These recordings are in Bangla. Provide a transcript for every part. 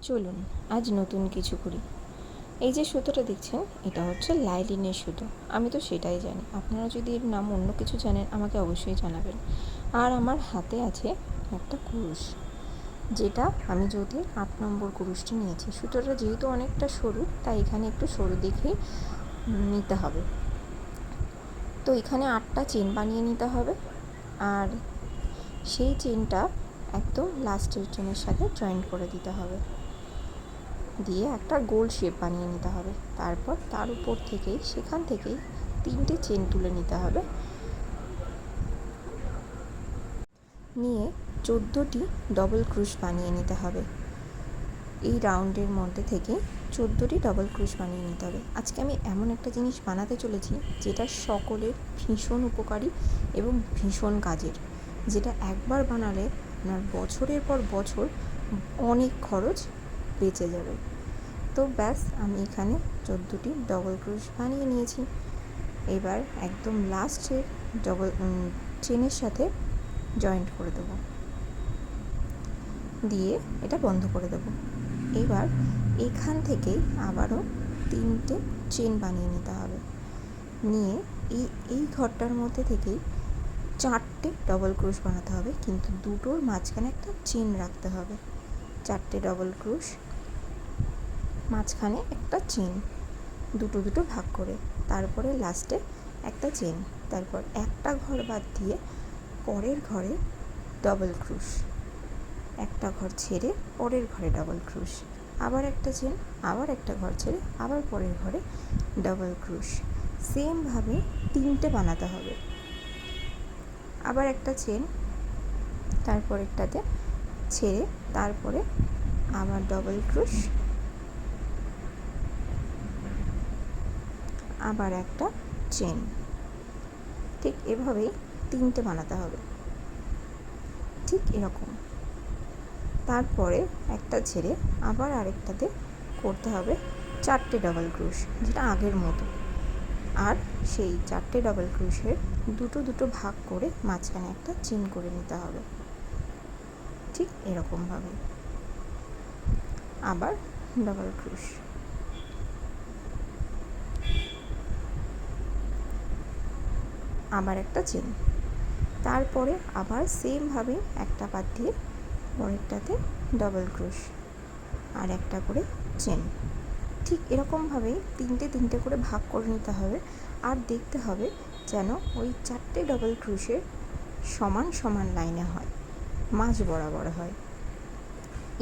চলুন আজ নতুন কিছু করি। এই যে সুতোটা দেখছেন, এটা হচ্ছে লাইলিনের সুতো। আমি তো সেটাই জানি, আপনারা যদি এর নাম অন্য কিছু জানেন আমাকে অবশ্যই জানাবেন। আর আমার হাতে আছে একটা কুরুশ, যেটা আমি যদি 8 নম্বর কুরুশটি নিয়েছি। সুতোটা যেহেতু অনেকটা সরু, তাই এখানে একটু সরু দেখেই নিতে হবে। তো এখানে 8টা চেন বানিয়ে নিতে হবে, আর সেই চেনটা একদম লাস্টের চেনের সাথে জয়েন্ট করে দিতে হবে, দিয়ে একটা গোল শেপ বানিয়ে নিতে হবে। তারপর তার উপর থেকেই সেখান থেকেই 3টে চেন তুলে নিতে হবে, নিয়ে 14টি ডবল ক্রুশ বানিয়ে নিতে হবে। এই রাউন্ডের মধ্যে থেকে 14টি ডবল ক্রুশ বানিয়ে নিতে হবে। আজকে আমি এমন একটা জিনিস বানাতে চলেছি যেটা সকলের ভীষণ উপকারী এবং ভীষণ কাজের, যেটা একবার বানালে আপনার বছরের পর বছর অনেক খরচ বেঁচে যাবে। তো ব্যাস, আমি এখানে 14টি ডবল ক্রুশ বানিয়ে নিয়েছি। এবার একদম লাস্টের ডবল চেনের সাথে জয়েন্ট করে দেবো, দিয়ে এটা বন্ধ করে দেবো। এবার এখান থেকেই আবারও 3টে চেন বানিয়ে নিতে হবে, নিয়ে এই ঘরটার মধ্যে থেকেই 4টে ডবল ক্রুশ বানাতে হবে, কিন্তু দুটোর মাঝখানে একটা চেন রাখতে হবে। 4টে ডবল ক্রুশ, মাঝখানে একটা চেন, দুটো দুটো ভাগ করে, তারপরে লাস্টে একটা চেন, তারপর একটা ঘর বাদ দিয়ে পরের ঘরে ডবল ক্রুশ, একটা ঘর ছেড়ে পরের ঘরে ডবল ক্রুশ, আবার একটা চেন, আবার একটা ঘর ছেড়ে আবার পরের ঘরে ডবল ক্রুশ। সেমভাবে 3টে বানাতে হবে। আবার একটা চেন, তারপর একটাতে ছেড়ে তারপরে আবার ডবল ক্রুশ, আবার একটা চেন। ঠিক এভাবেই 3টে বানাতে হবে, ঠিক এরকম। তারপরে একটা ছেড়ে আবার আরেকটাতে করতে হবে 4টে ডবল ক্রুশ, যেটা আগের মতো। আর সেই 4টে ডবল ক্রুশের দুটো দুটো ভাগ করে মাঝখানে একটা চেন করে নিতে হবে, ঠিক এরকমভাবে। আবার ডবল ক্রুশ, আবার একটা চেন, তারপরে আবার সেমভাবে একটা বাদ দিয়ে পরেরটাতে ডবল ক্রুশ, আর একটা করে চেন। ঠিক এরকমভাবেই 3টে করে ভাগ করে নিতে হবে। আর দেখতে হবে যেন ওই 4টে ডবল ক্রুশের সমান সমান লাইনে হয়, মাঝ বরাবর হয়।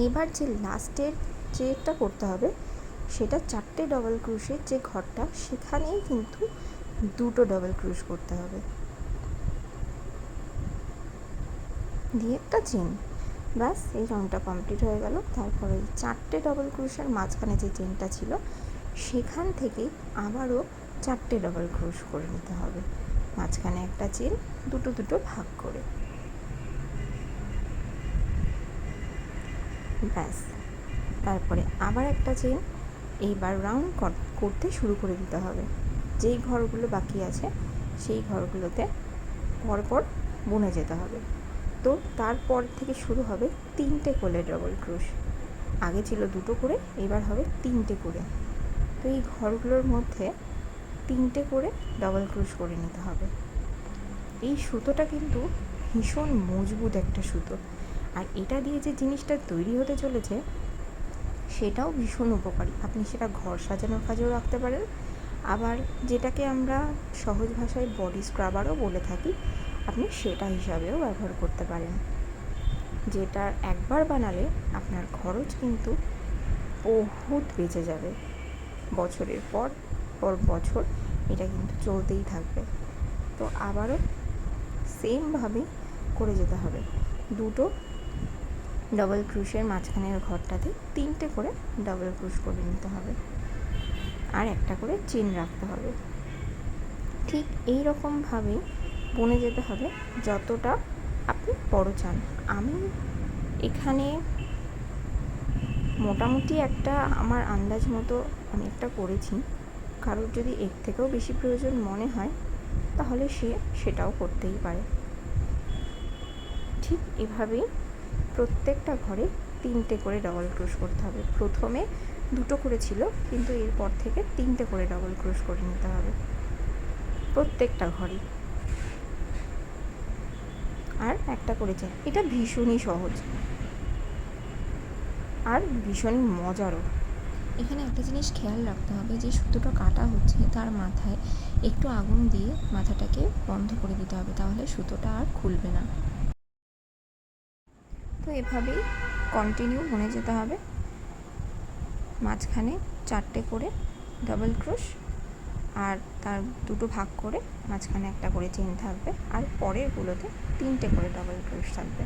এবার যে লাস্টের যেটা করতে হবে, সেটা 4টে ডবল ক্রুশের যে ঘরটা, সেখানেই কিন্তু দুটো ডবল ক্রুশ করতে হবে, দিয়ে একটা চেন। ব্যাস, এই রাউন্ডটা কমপ্লিট হয়ে গেল। তারপরে এই 4টে ডবল ক্রুশের মাঝখানে যে চেনটা ছিল, সেখান থেকেই আবারও 4টে ডবল ক্রুশ করে নিতে হবে, মাঝখানে একটা চেন, দুটো দুটো ভাগ করে। ব্যাস, তারপরে আবার একটা চেন। এইবার রাউন্ড করতে শুরু করে দিতে হবে। যেই ঘরগুলো বাকি আছে সেই ঘরগুলোতে পরপর বুনে যেতে হবে। তো তারপর থেকে শুরু হবে 3টে করে ডবল ক্রুশ। আগে ছিল দুটো করে, এবার হবে 3টে করে। তো এই ঘরগুলোর মধ্যে 3টে করে ডবল ক্রুশ করে নিতে হবে। এই সুতোটা কিন্তু ভীষণ মজবুত একটা সুতো, আর এটা দিয়ে যে জিনিসটা তৈরি হতে চলেছে সেটাও ভীষণ উপকারী। আপনি সেটা ঘর সাজানোর কাজেও রাখতে পারেন, আবার যেটাকে আমরা সহজ ভাষায় বডি স্ক্রাবারও বলে থাকি, আপনি সেটা হিসাবেও ব্যবহার করতে পারেন। যেটা একবার বানালে আপনার খরচ কিন্তু বহুত বেঁচে যাবে, বছরের পর পর বছর এটা কিন্তু চলতেই থাকবে। তো আবারও সেমভাবে করে যেতে হবে। দুটো ডবল ক্রুশের মাঝখানের ঘরটাতে 3টে করে ডবল ক্রুশ করে নিতে হবে, আর একটা করে চেন রাখতে হবে। ঠিক এই রকমভাবেই বুনে যেতে হবে যতটা আপনি বড় চান। আমি এখানে মোটামুটি একটা আমার আন্দাজ মতো অনেকটা করেছি। কারোর যদি এর থেকেও বেশি প্রয়োজন মনে হয় তাহলে সেটাও করতেই পারে। ঠিক এভাবেই প্রত্যেকটা ঘরে 3টে করে ডবল ক্রোশ করতে হবে। প্রথমে 2টো করে ছিল, কিন্তু এরপর থেকে 3টে করে ডবল ক্রোশ করে নিতে হবে প্রত্যেকটা ঘরে, আর একটা করে চেন। এটা ভীষণই সহজ আর ভীষণই মজারও। এখানে একটা জিনিস খেয়াল রাখতে হবে, যে সুতোটা কাটা হচ্ছে তার মাথায় একটু আগুন দিয়ে মাথাটাকে বন্ধ করে দিতে হবে, তাহলে সুতোটা আর খুলবে না। তো এভাবেই কন্টিনিউ বুনে যেতে হবে। মাঝখানে 4টে করে ডবল ক্রোশ, আর তার 2টো ভাগ করে মাঝখানে একটা করে চেন থাকবে, আর পরেরগুলোতে 3টে করে ডবল ক্রোশ থাকবে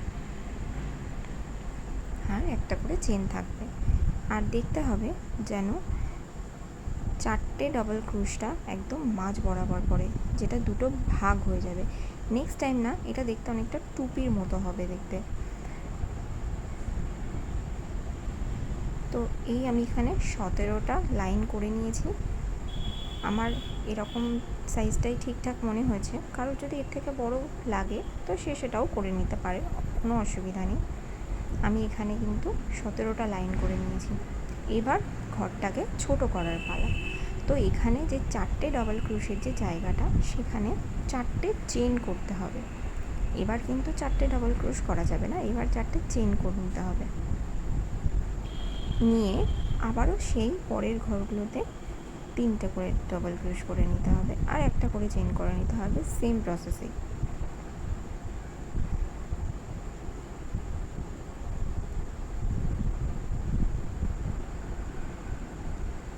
আর একটা করে চেন থাকবে। আর দেখতে হবে যেন 4টে ডবল ক্রোশটা একদম মাঝ বরাবর পড়ে, যেটা 2টো ভাগ হয়ে যাবে। নেক্সট টাইম না, এটা দেখতে অনেকটা টুপির মতো হবে দেখতে। তো এই আমি এখানে 17টা লাইন করে নিয়েছি। আমার এরকম সাইজটাই ঠিকঠাক মনে হয়েছে, কারোর যদি এর থেকে বড় লাগে তো সে সেটাও করে নিতে পারে, কোনো অসুবিধা নেই। আমি এখানে কিন্তু 17টা লাইন করে নিয়েছি। এবার ঘরটাকে ছোট করার পালা। তো এখানে যে 4টে ডবল ক্রোশের যে জায়গাটা, সেখানে 4টে চেন করতে হবে। এবার কিন্তু 4টে ডবল ক্রোশ করা যাবে না, এবার 4টে চেন করে নিতে হবে। নিয়ে আবারও সেই পরের ঘরগুলোতে 3টে করে ডবল ক্রোশ করে নিতে হবে, আর একটা করে চেন করে নিতে হবে, সেম প্রসেসে।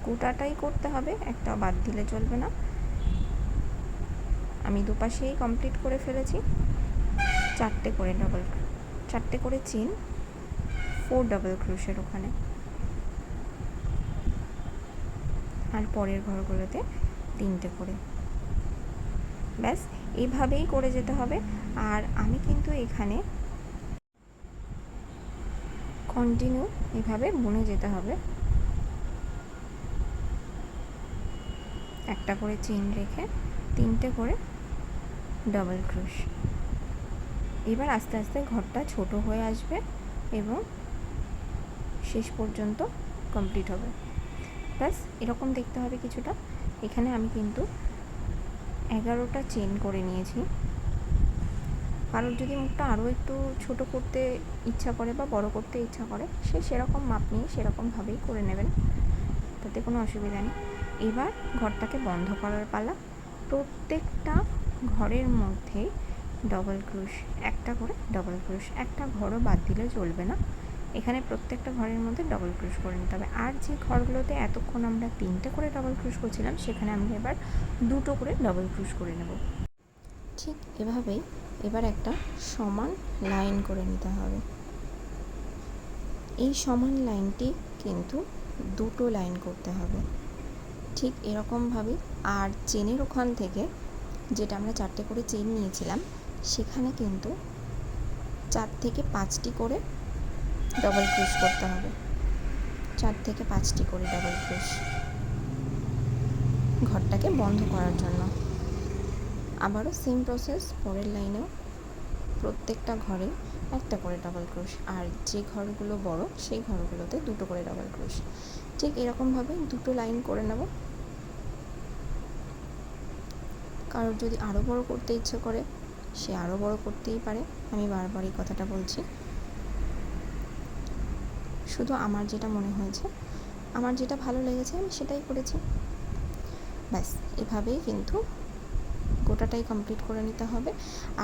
গোটাটাই করতে হবে, একটা বাদ দিলে চলবে না। আমি দুপাশেই কমপ্লিট করে ফেলেছি। 4টে করে চেন, 4 ডবল ক্রোশের ওখানে, আর পরের ঘরগুলোতে 3টে করে। ব্যাস এইভাবেই করে যেতে হবে। আর আমি কিন্তু এখানে কন্টিনিউ এভাবে বুনে যেতে হবে, একটা করে চেন রেখে 3টে করে ডবল ক্রোশ। এবার আস্তে আস্তে ঘরটা ছোট হয়ে আসবে এবং শেষ পর্যন্ত কমপ্লিট হবে। ব্যাস এরকম দেখতে হবে কিছুটা। এখানে আমি কিন্তু 11টা চেন করে নিয়েছি। কারোর যদি মুখটা আরও একটু ছোট করতে ইচ্ছা করে বা বড় করতে ইচ্ছা করে, সে সেরকম মাপ নিয়ে সেরকমভাবেই করে নেবেন, তাতে কোনো অসুবিধা নেই। এবার ঘরটাকে বন্ধ করার পালা। প্রত্যেকটা ঘরের মধ্যে ডবল ক্রোশ, একটা করে ডবল ক্রোশ, একটা ঘরও বাদ দিলে চলবে না। এখানে প্রত্যেকটা ঘরের মধ্যে ডবল ক্রোশ করে নিতে হবে। আর যে ঘরগুলোতে এতক্ষণ আমরা 3টে করে ডবল ক্রোশ করছিলাম, সেখানে আমরা এবার 2টো করে ডবল ক্রোশ করে নেব। ঠিক এভাবেই এবার একটা সমান লাইন করে নিতে হবে। এই সমান লাইনটি কিন্তু 2টো লাইন করতে হবে, ঠিক এরকমভাবেই। আর চেনের ওখান থেকে, যেটা আমরা 4টে করে চেন নিয়েছিলাম, সেখানে কিন্তু 4 থেকে 5টি করে ডবল ক্রোশ করতে হবে। 4 থেকে 5টি করে ডবল ক্রোশ ঘরটাকে বন্ধ করার জন্য। আবারও সেম প্রসেস, পরের লাইনেও প্রত্যেকটা ঘরে একটা করে ডবল ক্রোশ, আর যে ঘরগুলো বড় সেই ঘরগুলোতে 2টো করে ডবল ক্রোশ। ঠিক এরকমভাবে 2টো লাইন করে নেব। কারোর যদি আরও বড় করতে ইচ্ছে করে, সে আরও বড় করতেই পারে। আমি বারবার এই কথাটা বলছি, শুধু আমার যেটা মনে হয়েছে, আমার যেটা ভালো লেগেছে আমি সেটাই করেছি। ব্যাস এভাবেই কিন্তু গোটাটাই কমপ্লিট করে নিতে হবে।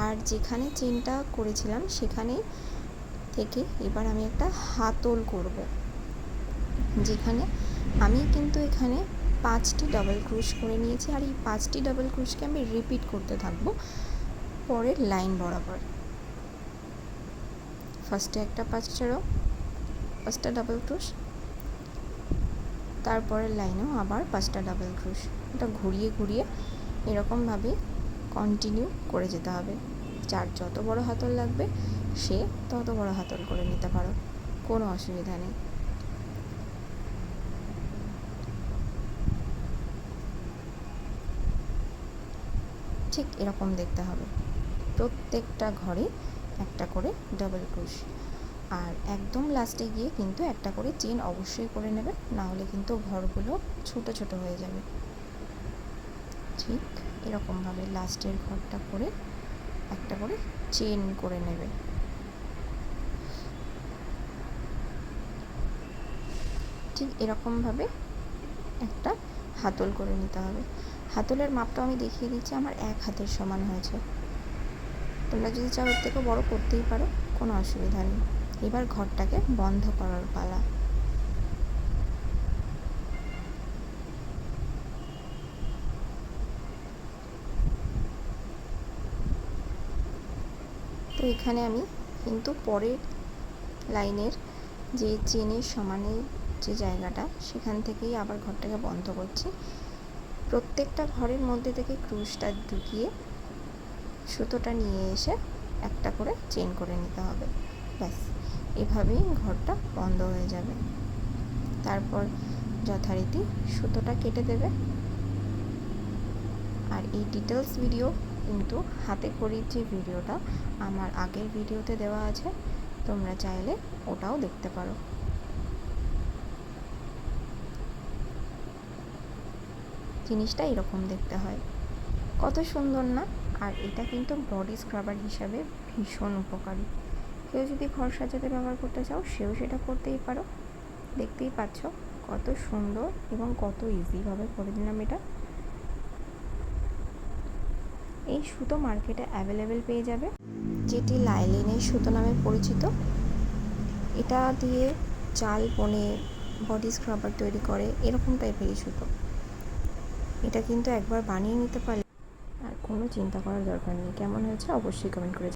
আর যেখানে চেনটা করেছিলাম সেখানেই থেকে এবার আমি একটা হাতল করব, যেখানে আমি কিন্তু এখানে 5টি ডবল ক্রোশ করে নিয়েছি। আর এই 5টি ডবল ক্রোশকে আমি রিপিট করতে থাকবো পরের লাইন বরাবর। ফার্স্টে একটা 5টা ডবল ক্রোশ, তারপরের লাইনেও আবার 5টা ডাবল ক্রোশ। এটা ঘুরিয়ে ঘুরিয়ে এরকমভাবে কন্টিনিউ করে যেতে হবে। যার যত বড় হাতল লাগবে সে তত বড় হাতল করে নিতে পারো, কোনো অসুবিধা নেই। ঠিক এরকম দেখতে হবে, প্রত্যেকটা ঘরে একটা করে ডবল ক্রোশ। আর একদম লাস্টে গিয়ে কিন্তু একটা করে চেন অবশ্যই করে নেবে, না হলে কিন্তু ঘরগুলো ছোট ছোট হয়ে যাবে। ঠিক এরকমভাবে লাস্টের ঘরটা করে একটা করে চেন করে নেবে। ঠিক এরকমভাবে একটা হাতল করে নিতে হবে। হাতলের মাপটা আমি দেখিয়ে দিচ্ছি, আমার 1 হাতের সমান হয়েছে। তোমরা যদি চাও এর থেকেও বড় করতেই পারো, কোনো অসুবিধা নেই। এবার ঘরটাকে বন্ধ করার পালা। তো এখানে আমি কিন্তু পরের লাইনের যে চেনের সমানে যে জায়গাটা, সেখান থেকেই আবার ঘরটাকে বন্ধ করছি। প্রত্যেকটা ঘরের মধ্যে থেকে ক্রুশটা ঢুকিয়ে সুতোটা নিয়ে এসে একটা করে চেন করে নিতে হবে। ব্যাস, এভাবেই ঘরটা বন্ধ হয়ে যাবে। তারপর যথারীতি সুতোটা কেটে দেবে। আর এই ডিটেলস ভিডিও কিন্তু হাতে খড়ির যে ভিডিওটা আমার আগের ভিডিওতে দেওয়া আছে, তোমরা চাইলে ওটাও দেখতে পারো। জিনিসটা এরকম দেখতে হয়, কত সুন্দর না? আর এটা কিন্তু বডি স্ক্রাবার হিসাবে ভীষণ উপকারী। কেউ যদি ঘর সাজাতে ব্যবহার করতে চাও, সেও সেটা করতেই পারো। দেখতেই পাচ্ছ কত সুন্দর এবং কত ইজিভাবে করে দিলাম এটা। এই সুতো মার্কেটে অ্যাভেলেবেল পেয়ে যাবে, যেটি লাইলিনের সুতো নামে পরিচিত। এটা দিয়ে চাল বনে বডি স্ক্রাবার তৈরি করে, এরকম টাইপেরই সুতো। এটা কিন্তু একবার বানিয়ে নিতে পারলে আর কোনো চিন্তা করার দরকার নেই। কেমন হয়েছে অবশ্যই কমেন্ট করে